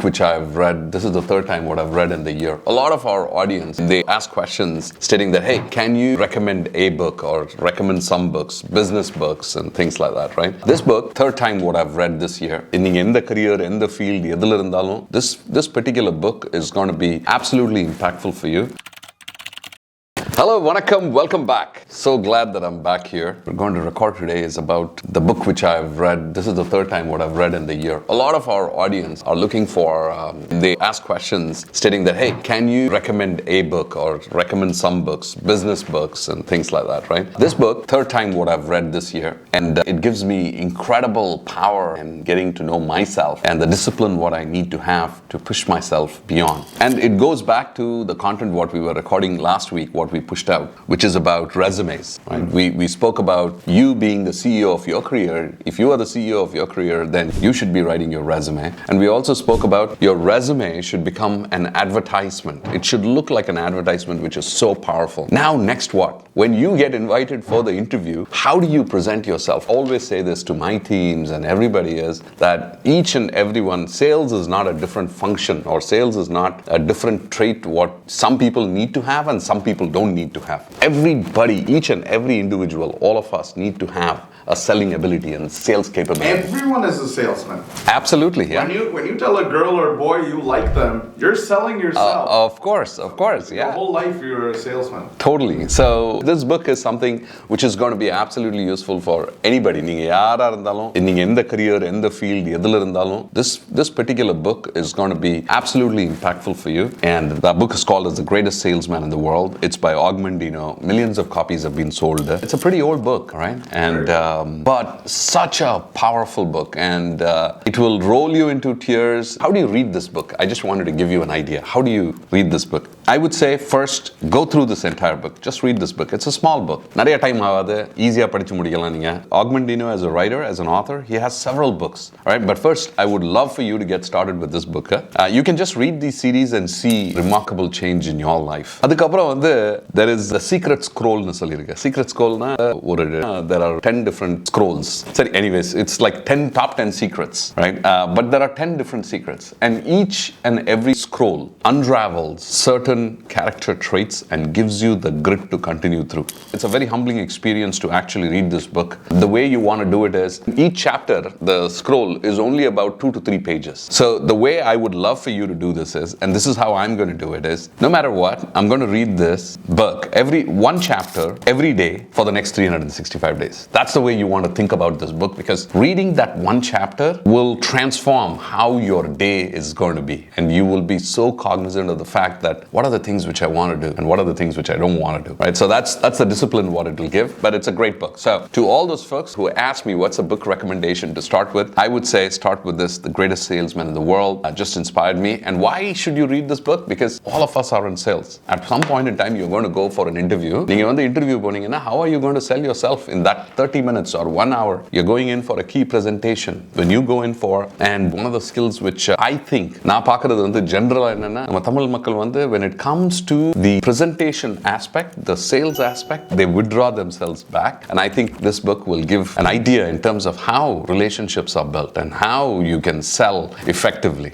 which I've read, this is the third time what I've read in the year. A lot of our audience, they ask questions stating that, hey, can you recommend a book or recommend some books, business books and things like that, right? This book, third time what I've read this year. In the career, in the field, this particular book is going to be absolutely impactful for you. Hello, vanakkam, welcome back. So glad that I'm back here. We're going to record today is about the book which I've read. This is the third time what I've read in the year. A lot of our audience are looking for, they ask questions stating that, hey, can you recommend a book or recommend some books, business books and things like that, right? This book, third time what I've read this year, and it gives me incredible power in getting to know myself and the discipline what I need to have to push myself beyond. And it goes back to the content what we were recording last week, what we pushed out, which is about resumes, right? We spoke about you being the CEO of your career. If you are the CEO of your career, then you should be writing your resume. And we also spoke about your resume should become an advertisement. It should look like an advertisement, which is so powerful. Now, next what? When you get invited for the interview, how do you present yourself? I always say this to my teams and everybody is that each and everyone, sales is not a different function or sales is not a different trait what some people need to have and some people don't need to have. Everybody, each and every individual, all of us need to have a selling ability and sales capability. Everyone is a salesman. Absolutely, yeah. When you tell a girl or boy you like them, you're selling yourself. Of course, yeah. Your whole life you're a salesman. Totally. So this book is something which is going to be absolutely useful for anybody. நீங்க யாரா இருந்தாலும், நீங்க எந்த career, எந்த field, எதுல இருந்தாலும், this particular book is going to be absolutely impactful for you. And that book is called as The Greatest Salesman in the World. It's by Ahmed. Millions of copies have been sold. It's a pretty old book, right? And but such a powerful book, and it will roll you into tears. How do you read this book? I just wanted to give you an idea. How do you read this book? I would say first go through this entire book. Just read this book. It's a small book. Nariya time avadhu, easy ah padichu mudikalam neenga. Ahmed as a writer, as an author, he has several books. All right, but first I would love for you to get started with this book. You can just read these series and see remarkable change in your life. Adukapra there is a secret scroll nu sollirukka. Secret scroll na there are 10 different scrolls. Sorry, anyways, it's like top 10 secrets, right? But there are 10 different secrets, and each and every scroll unravels certain character traits and gives you the grit to continue through. It's a very humbling experience to actually read this book. The way you want to do it is, each chapter, the scroll is only about 2 to 3 pages. So the way I would love for you to do this is, and this is how I'm going to do it is, no matter what, I'm going to read this book one chapter every day for the next 365 days. That's the way you want to think about this book, because reading that one chapter will transform how your day is going to be, and you will be so cognizant of the fact that what are the things which I want to do and what are the things which I don't want to do, right? So that's the discipline what it will give, but it's a great book. So to all those folks who ask me what's a book recommendation to start with, I would say start with this, The Greatest Salesman in the World. Just inspired me. And why should you read this book? Because all of us are in sales. At some point in time you're going to go for an interview. நீங்க வந்து interview போனீங்கன்னா, how are you going to sell yourself in that 30 minutes or 1 hour? You're going in for a key presentation. When you go in for, and one of the skills which I think நான் பார்க்கிறது வந்து ஜெனரலா என்னன்னா, நம்ம தமிழ் மக்கள் வந்து when it comes to the presentation aspect, the sales aspect, they withdraw themselves back. And I think this book will give an idea in terms of how relationships are built and how you can sell effectively.